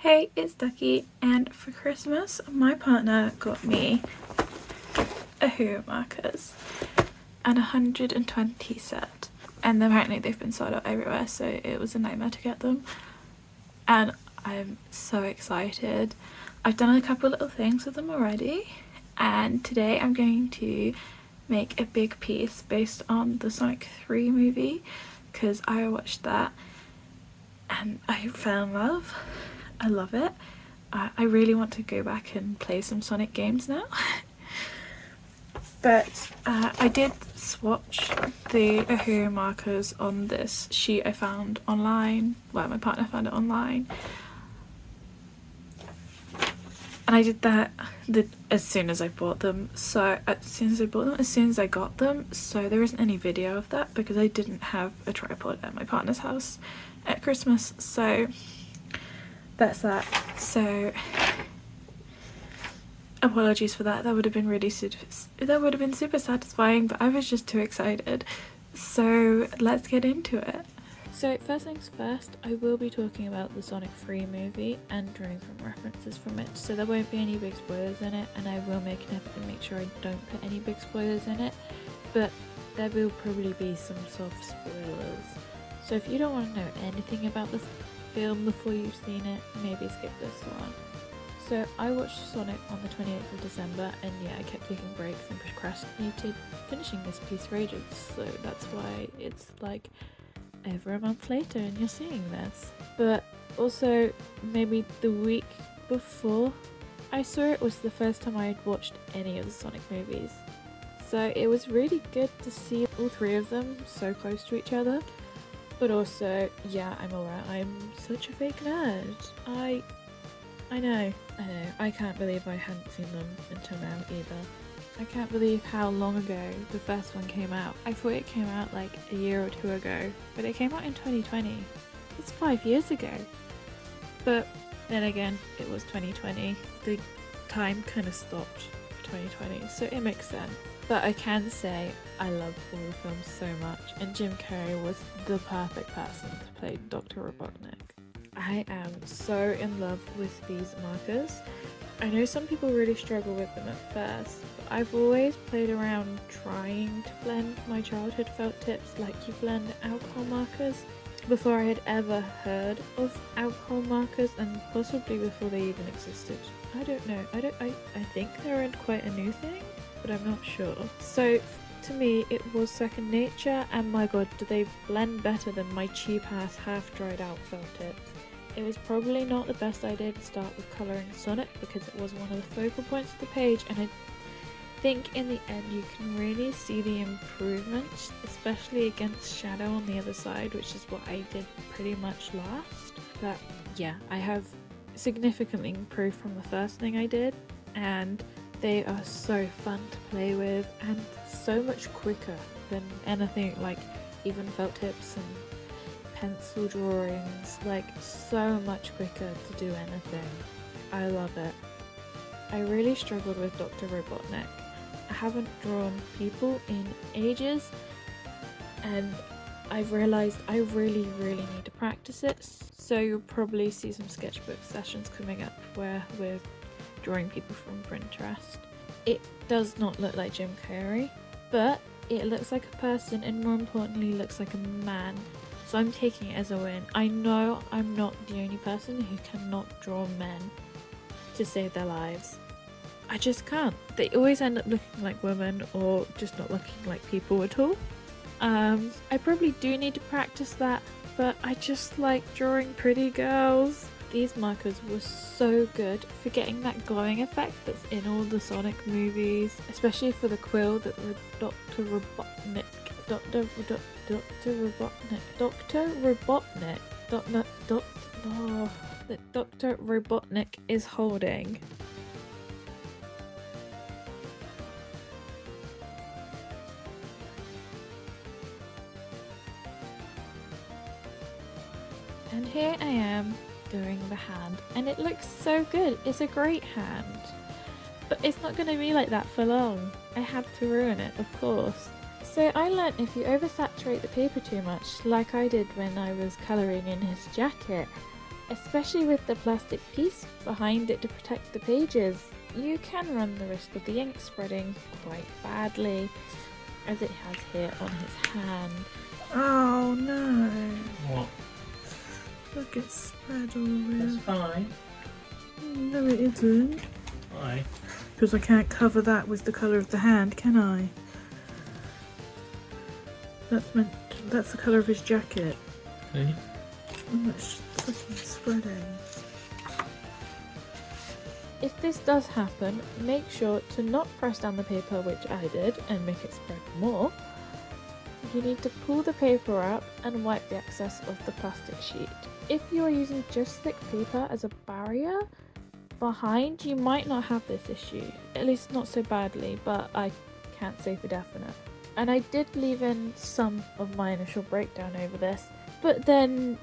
Hey, it's Ducky, and for Christmas my partner got me Ohuhu markers and 120 set, and apparently they've been sold out everywhere, so it was a nightmare to get them, and I'm so excited. I've done a couple little things with them already, and today I'm going to make a big piece based on the Sonic 3 movie because I watched that and I fell in love. I love it. I really want to go back and play some Sonic games now. But I did swatch the Ohuhu markers on this sheet I found online. Well, my partner found it online. And I did that as soon as I bought them. As soon as I got them. So there isn't any video of that because I didn't have a tripod at my partner's house at Christmas. So that's that. So apologies for that. That would have been super satisfying, but I was just too excited. So let's get into it. So first things first, I will be talking about the Sonic 3 movie and drawing some references from it, so there won't be any big spoilers in it, and I will make an effort to make sure I don't put any big spoilers in it, but there will probably be some soft spoilers. So if you don't want to know anything about this film before you've seen it, maybe skip this one. So I watched Sonic on the 28th of December, and yeah, I kept taking breaks and procrastinated finishing this piece for ages, so that's why it's like over a month later and you're seeing this. But also, maybe the week before I saw it was the first time I had watched any of the Sonic movies, so it was really good to see all three of them so close to each other. But also, yeah, I'm aware I'm such a fake nerd. I know, I can't believe I hadn't seen them until now either. I can't believe how long ago the first one came out. I thought it came out like a year or two ago, but it came out in 2020. It's 5 years ago. But then again, it was 2020. The time kind of stopped for 2020, so it makes sense. But I can say I love all the films so much, and Jim Carrey was the perfect person to play Dr. Robotnik. I am so in love with these markers. I know some people really struggle with them at first, but I've always played around trying to blend my childhood felt tips like you blend alcohol markers before I had ever heard of alcohol markers, and possibly before they even existed. I don't know. I think they're quite a new thing, but I'm not sure. So to me it was second nature, and my god, do they blend better than my cheap ass half dried out felt tips. It was probably not the best idea to start with colouring Sonic because it was one of the focal points of the page, and I think in the end you can really see the improvements, especially against shadow on the other side, which is what I did pretty much last. But yeah, I have significantly improved from the first thing I did, and they are so fun to play with and so much quicker than anything like even felt tips and pencil drawings, like so much quicker to do anything. I love it. I really struggled with Dr. Robotnik. I haven't drawn people in ages, and I've realised I really need to practice it, so you'll probably see some sketchbook sessions coming up where we're drawing people from Pinterest. It does not look like Jim Carrey, but it looks like a person, and more importantly looks like a man. So I'm taking it as a win. I know I'm not the only person who cannot draw men to save their lives. I just can't. They always end up looking like women or just not looking like people at all. I probably do need to practice that, but I just like drawing pretty girls. These markers were so good for getting that glowing effect that's in all the Sonic movies, especially for the quill that Dr. Robotnik is holding. And here I am doing the hand, and it looks so good. It's a great hand, but it's not going to be like that for long. I had to ruin it, of course. So I learnt if you oversaturate the paper too much, like I did when I was colouring in his jacket, especially with the plastic piece behind it to protect the pages. You can run the risk of the ink spreading quite badly, as it has here on his hand. Oh no! What? Look, it's spread all over. It's fine. No, it isn't. Why? Because I can't cover that with the colour of the hand, can I? That's the colour of his jacket. See? Oh, it's just fucking spreading. If this does happen, make sure to not press down the paper, which I did, and make it spread more. You need to pull the paper up and wipe the excess of the plastic sheet. If you are using just thick paper as a barrier behind, you might not have this issue. At least not so badly, but I can't say for definite. And I did leave in some of my initial breakdown over this, but then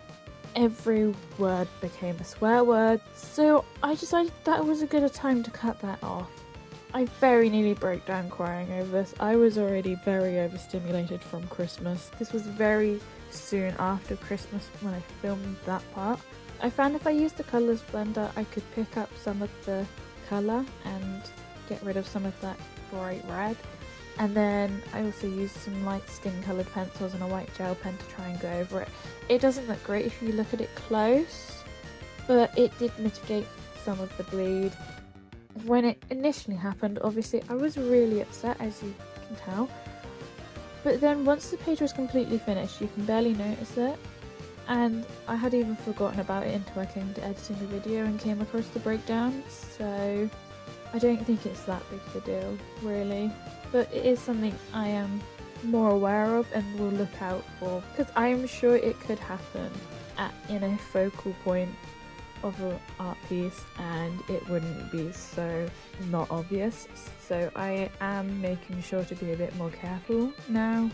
every word became a swear word, so I decided that was a good time to cut that off. I very nearly broke down crying over this. I was already very overstimulated from Christmas. This was very soon after Christmas when I filmed that part. I found if I used the colours blender, I could pick up some of the colour and get rid of some of that bright red. And then I also used some light skin coloured pencils and a white gel pen to try and go over it. It doesn't look great if you look at it close, but it did mitigate some of the bleed. When it initially happened, obviously I was really upset, as you can tell. But then once the page was completely finished, you can barely notice it. And I had even forgotten about it until I came to editing the video and came across the breakdown, so I don't think it's that big of a deal, really. But it is something I am more aware of and will look out for, because I am sure it could happen at a focal point of an art piece and it wouldn't be so not obvious. So I am making sure to be a bit more careful now.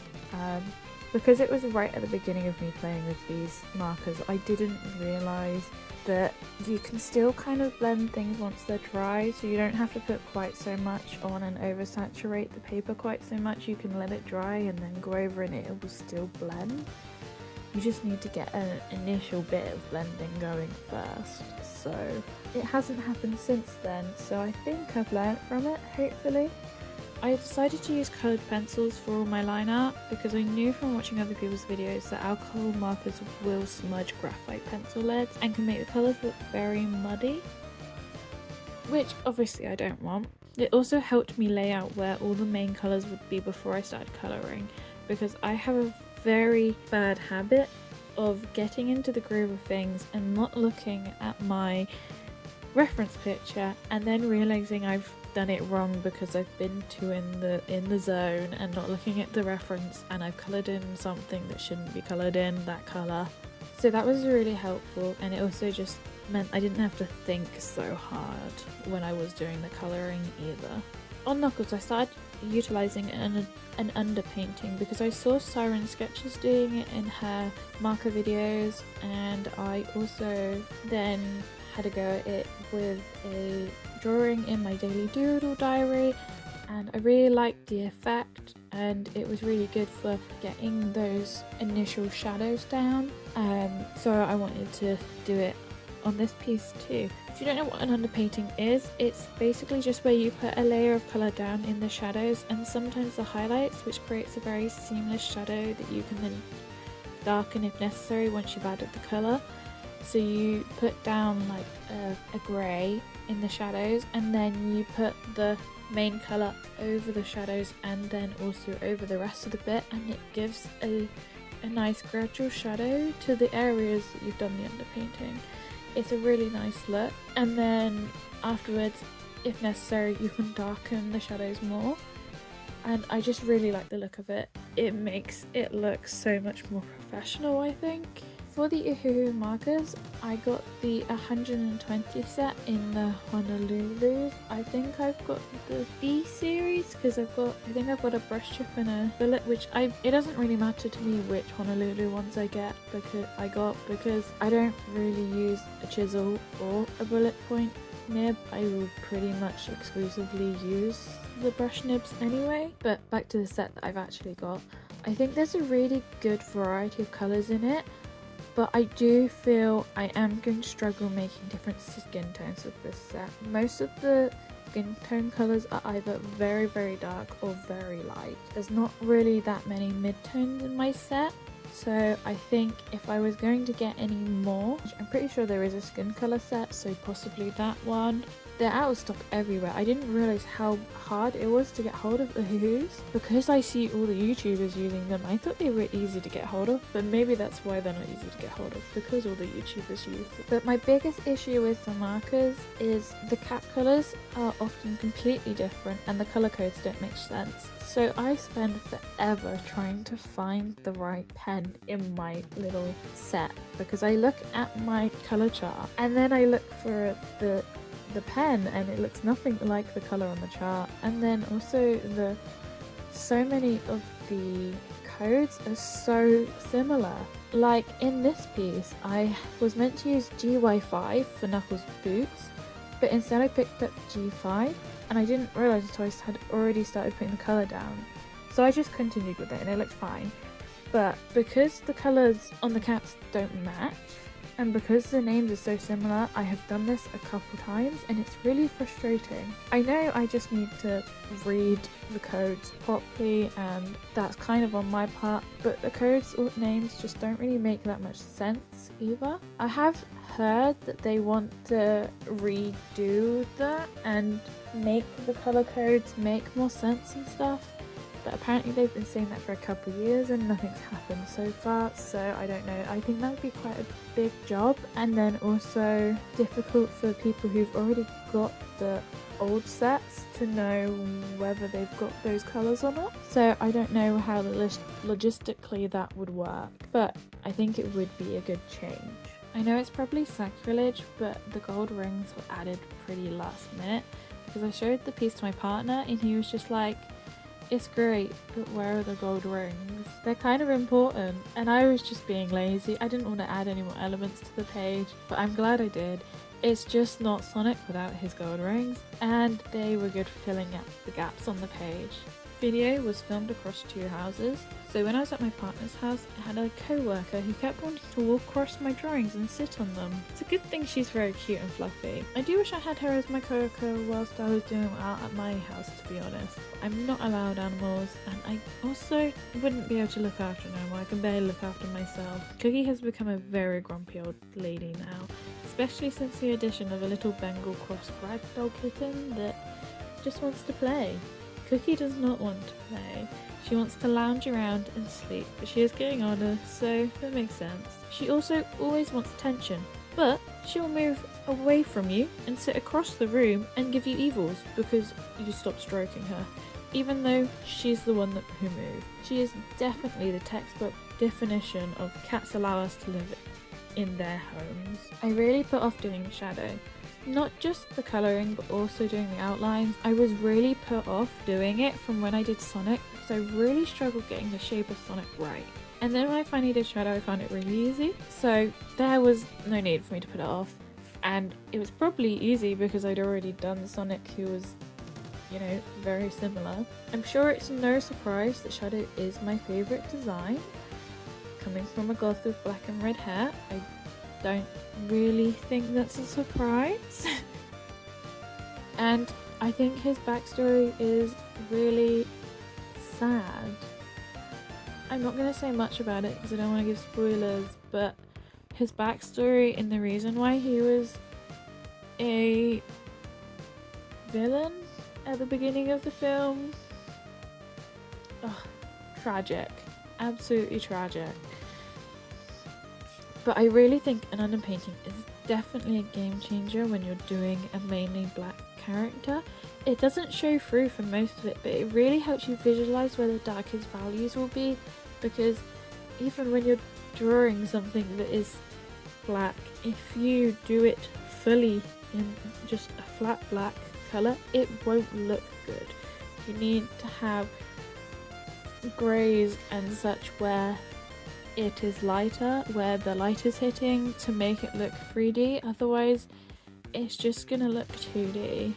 Because it was right at the beginning of me playing with these markers, I didn't realise that you can still kind of blend things once they're dry, so you don't have to put quite so much on and oversaturate the paper quite so much. You can let it dry and then go over and it will still blend. You just need to get an initial bit of blending going first. So it hasn't happened since then, so I think I've learnt from it, hopefully. I decided to use coloured pencils for all my line art because I knew from watching other people's videos that alcohol markers will smudge graphite pencil leads and can make the colours look very muddy, which obviously I don't want. It also helped me lay out where all the main colours would be before I started colouring, because I have a very bad habit of getting into the groove of things and not looking at my reference picture and then realising I've done it wrong because I've been too in the zone and not looking at the reference, and I've coloured in something that shouldn't be coloured in that colour. So that was really helpful, and it also just meant I didn't have to think so hard when I was doing the colouring either. On Knuckles I started utilising an underpainting because I saw Siren Sketches doing it in her marker videos, and I also then had a go at it with a drawing in my daily doodle diary, and I really liked the effect and it was really good for getting those initial shadows down, so I wanted to do it on this piece too. If you don't know what an underpainting is, it's basically just where you put a layer of colour down in the shadows and sometimes the highlights, which creates a very seamless shadow that you can then darken if necessary once you've added the colour. So you put down like a grey in the shadows, and then you put the main colour over the shadows and then also over the rest of the bit, and it gives a nice gradual shadow to the areas that you've done the underpainting. It's a really nice look, and then afterwards, if necessary, you can darken the shadows more, and I just really like the look of it. It makes it look so much more professional, I think. For the Ohuhu markers, I got the 120 set in the Honolulu. I think I've got the B series because I think I've got a brush tip and a bullet, which it doesn't really matter to me which Honolulu ones I get because I don't really use a chisel or a bullet point nib. I will pretty much exclusively use the brush nibs anyway. But back to the set that I've actually got. I think there's a really good variety of colours in it. but I do feel I am going to struggle making different skin tones with this set. Most of the skin tone colours are either very, very dark or very light. There's not really that many mid-tones in my set, so I think if I was going to get any more, I'm pretty sure there is a skin colour set, so possibly that one. They're out of stock everywhere. I didn't realise how hard it was to get hold of Ohuhus. Because I see all the YouTubers using them, I thought they were easy to get hold of, but maybe that's why they're not easy to get hold of, because all the YouTubers use it. But my biggest issue with the markers is the cap colours are often completely different and the colour codes don't make sense. So I spend forever trying to find the right pen in my little set, because I look at my colour chart and then I look for the pen and it looks nothing like the color on the chart, and then also so many of the codes are so similar. Like in this piece I was meant to use GY5 for Knuckles' boots, but instead I picked up G5 and I didn't realise until I had already started putting the colour down, so I just continued with it and it looked fine. But because the colours on the caps don't match, and because the names are so similar, I have done this a couple times and it's really frustrating. I know I just need to read the codes properly and that's kind of on my part, but the codes or names just don't really make that much sense either. I have heard that they want to redo that and make the color codes make more sense and stuff, but apparently they've been saying that for a couple of years and nothing's happened so far, so I don't know. I think that would be quite a big job, and then also difficult for people who've already got the old sets to know whether they've got those colours or not. So I don't know how logistically that would work, but I think it would be a good change. I know it's probably sacrilege, but the gold rings were added pretty last minute, because I showed the piece to my partner and he was just like, "It's great, but where are the gold rings? They're kind of important." And I was just being lazy. I didn't want to add any more elements to the page, but I'm glad I did. It's just not Sonic without his gold rings, and they were good for filling up the gaps on the page. Video was filmed across 2 houses, so when I was at my partner's house, I had a co-worker who kept wanting to walk across my drawings and sit on them. It's a good thing she's very cute and fluffy. I do wish I had her as my co-worker whilst I was doing art at my house, to be honest. I'm not allowed animals, and I also wouldn't be able to look after an animal. I can barely look after myself. Cookie has become a very grumpy old lady now, especially since the addition of a little Bengal cross ragdoll kitten that just wants to play. Cookie does not want to play. She wants to lounge around and sleep, but she is getting older, so that makes sense. She also always wants attention, but she'll move away from you and sit across the room and give you evils because you stopped stroking her, even though she's the one who moved. She is definitely the textbook definition of cats allow us to live in their homes. I really put off doing shadow. Not just the colouring, but also doing the outlines. I was really put off doing it from when I did Sonic, because I really struggled getting the shape of Sonic right. And then when I finally did Shadow, I found it really easy. So there was no need for me to put it off. And it was probably easy because I'd already done Sonic, who was, you know, very similar. I'm sure it's no surprise that Shadow is my favourite design. Coming from a goth with black and red hair, I don't really think that's a surprise. And I think his backstory is really sad. I'm not going to say much about it because I don't want to give spoilers, but his backstory and the reason why he was a villain at the beginning of the film, tragic, absolutely tragic. But I really think an underpainting is definitely a game changer when you're doing a mainly black character. It doesn't show through for most of it, but it really helps you visualize where the darkest values will be, because even when you're drawing something that is black, if you do it fully in just a flat black color, it won't look good. You need to have grays and such where it is lighter, where the light is hitting, to make it look 3D, otherwise it's just gonna look 2D.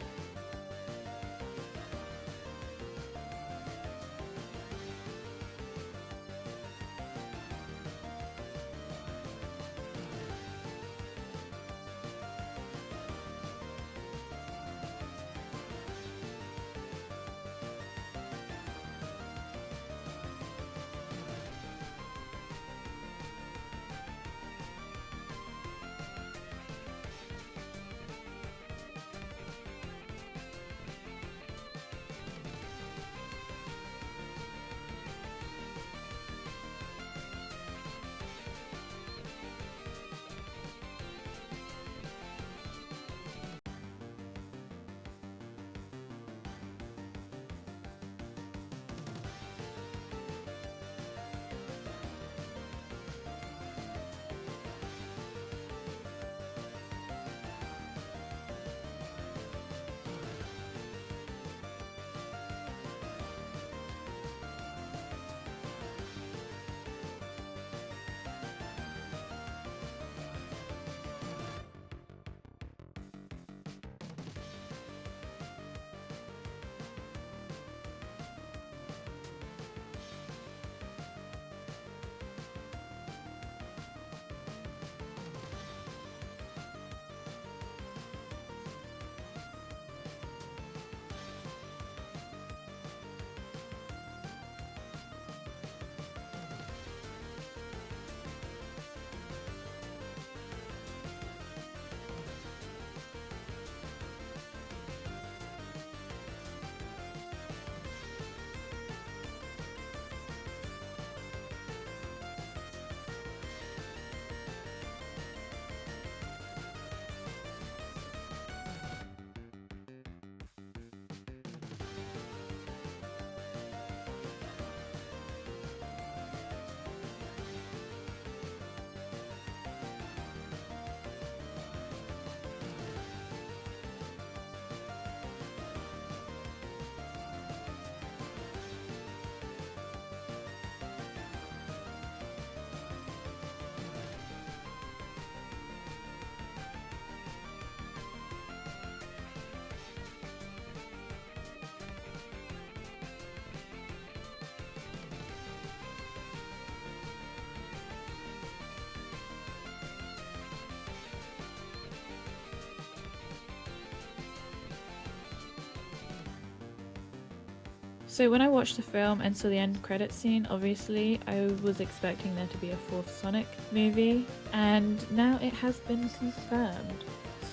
So when I watched the film and saw the end credit scene, obviously I was expecting there to be a fourth Sonic movie, and now it has been confirmed.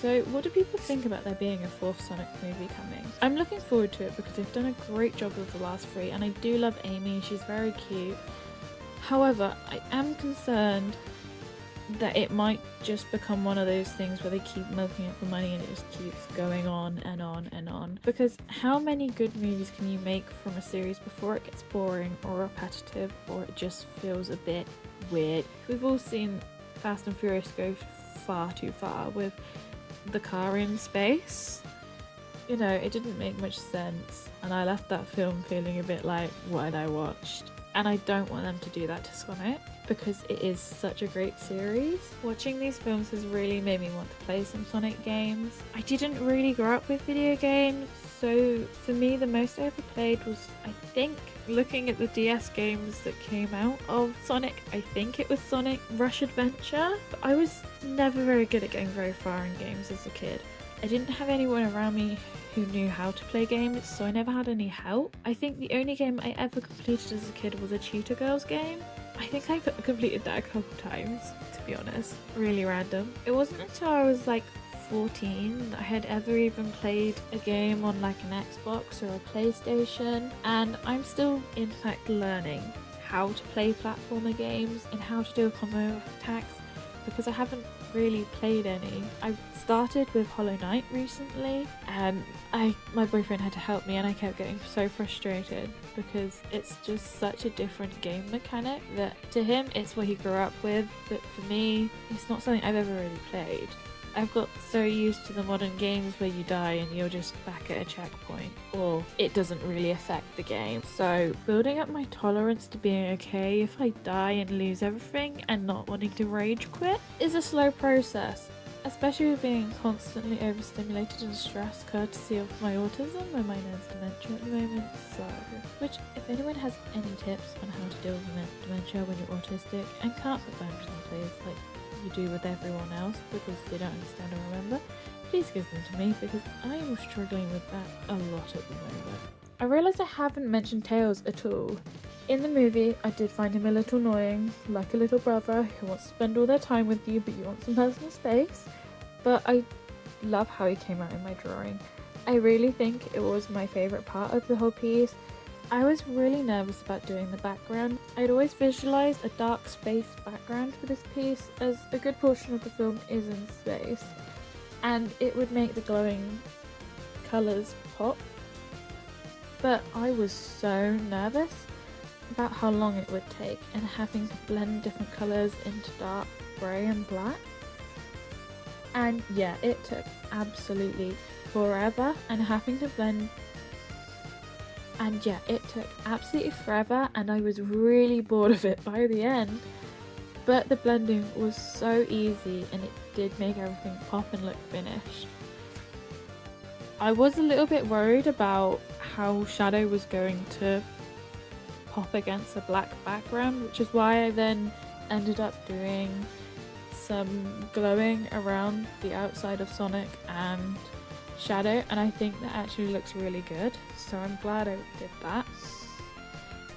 So what do people think about there being a fourth Sonic movie coming? I'm looking forward to it because they've done a great job with the last three, and I do love Amy, she's very cute. However, I am concerned that it might just become one of those things where they keep milking it for money and it just keeps going on and on and on. Because how many good movies can you make from a series before it gets boring or repetitive or it just feels a bit weird? We've all seen Fast and Furious go far too far with the car in space. You know, it didn't make much sense, and I left that film feeling a bit like, what had I watched? And I don't want them to do that to Sonic because it is such a great series. Watching these films has really made me want to play some Sonic games. I didn't really grow up with video games, so for me the most I ever played was, I think, looking at the DS games that came out of Sonic, I think it was Sonic Rush Adventure. But I was never very good at getting very far in games as a kid. I didn't have anyone around me who knew how to play games, so I never had any help. I think the only game I ever completed as a kid was a Cheetah Girls game. I think I completed that a couple times, to be honest. Really random. It wasn't until I was like 14 that I had ever even played a game on like an Xbox or a PlayStation, and I'm still in fact learning how to play platformer games and how to do a combo attacks because I haven't really played any. I've started with Hollow Knight recently, and my boyfriend had to help me, and I kept getting so frustrated because it's just such a different game mechanic that to him it's what he grew up with, but for me it's not something I've ever really played. I've got so used to the modern games where you die and you're just back at a checkpoint, or it doesn't really affect the game. So building up my tolerance to being okay if I die and lose everything and not wanting to rage quit is a slow process, especially with being constantly overstimulated and stressed courtesy of my autism and my nurse dementia at the moment. So, which if anyone has any tips on how to deal with dementia when you're autistic and can't put boundaries in place like you do with everyone else because they don't understand or remember, please give them to me because I am struggling with that a lot at the moment. I realise I haven't mentioned Tails at all. In the movie, I did find him a little annoying, like a little brother who wants to spend all their time with you but you want some personal space. But I love how he came out in my drawing. I really think it was my favourite part of the whole piece. I was really nervous about doing the background. I'd always visualised a dark space background for this piece as a good portion of the film is in space, and it would make the glowing colours pop. But I was so nervous about how long it would take and having to blend different colours into dark grey and black. And yeah, it took absolutely forever and having to blend. And yeah, it took absolutely forever and I was really bored of it by the end. But the blending was so easy and it did make everything pop and look finished. I was a little bit worried about how Shadow was going to pop against a black background, which is why I then ended up doing some glowing around the outside of Sonic and Shadow, and I think that actually looks really good, so I'm glad I did that.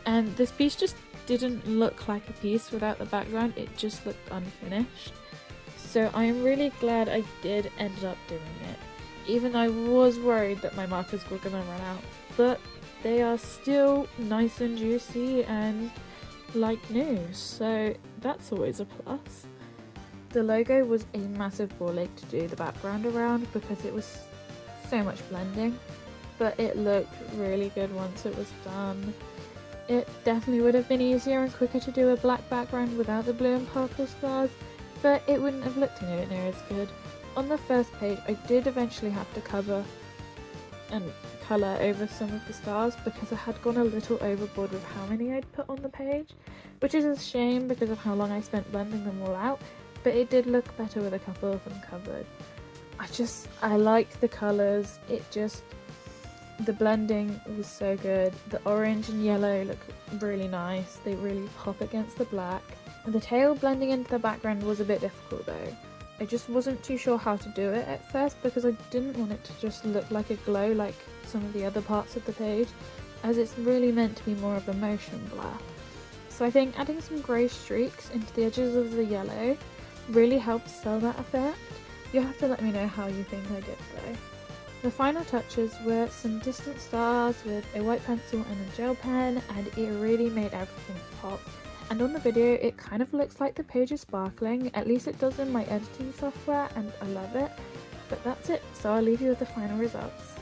And this piece just didn't look like a piece without the background, it just looked unfinished. So I'm really glad I did end up doing it, even though I was worried that my markers were gonna run out, but they are still nice and juicy and like new, so that's always a plus. The logo was a massive ball ache to do the background around because it was so much blending, but it looked really good once it was done. It definitely would have been easier and quicker to do a black background without the blue and purple stars, but it wouldn't have looked anywhere near as good. On the first page I did eventually have to cover and colour over some of the stars because I had gone a little overboard with how many I'd put on the page, which is a shame because of how long I spent blending them all out, but it did look better with a couple of them covered. I like the colours, the blending was so good. The orange and yellow look really nice, they really pop against the black. The tail blending into the background was a bit difficult though. I just wasn't too sure how to do it at first because I didn't want it to just look like a glow like some of the other parts of the page. as it's really meant to be more of a motion blur. So I think adding some grey streaks into the edges of the yellow really helps sell that effect. You'll have to let me know how you think I did though. The final touches were some distant stars with a white pencil and a gel pen, and it really made everything pop. And on the video it kind of looks like the page is sparkling, at least it does in my editing software, and I love it. But that's it, so I'll leave you with the final results.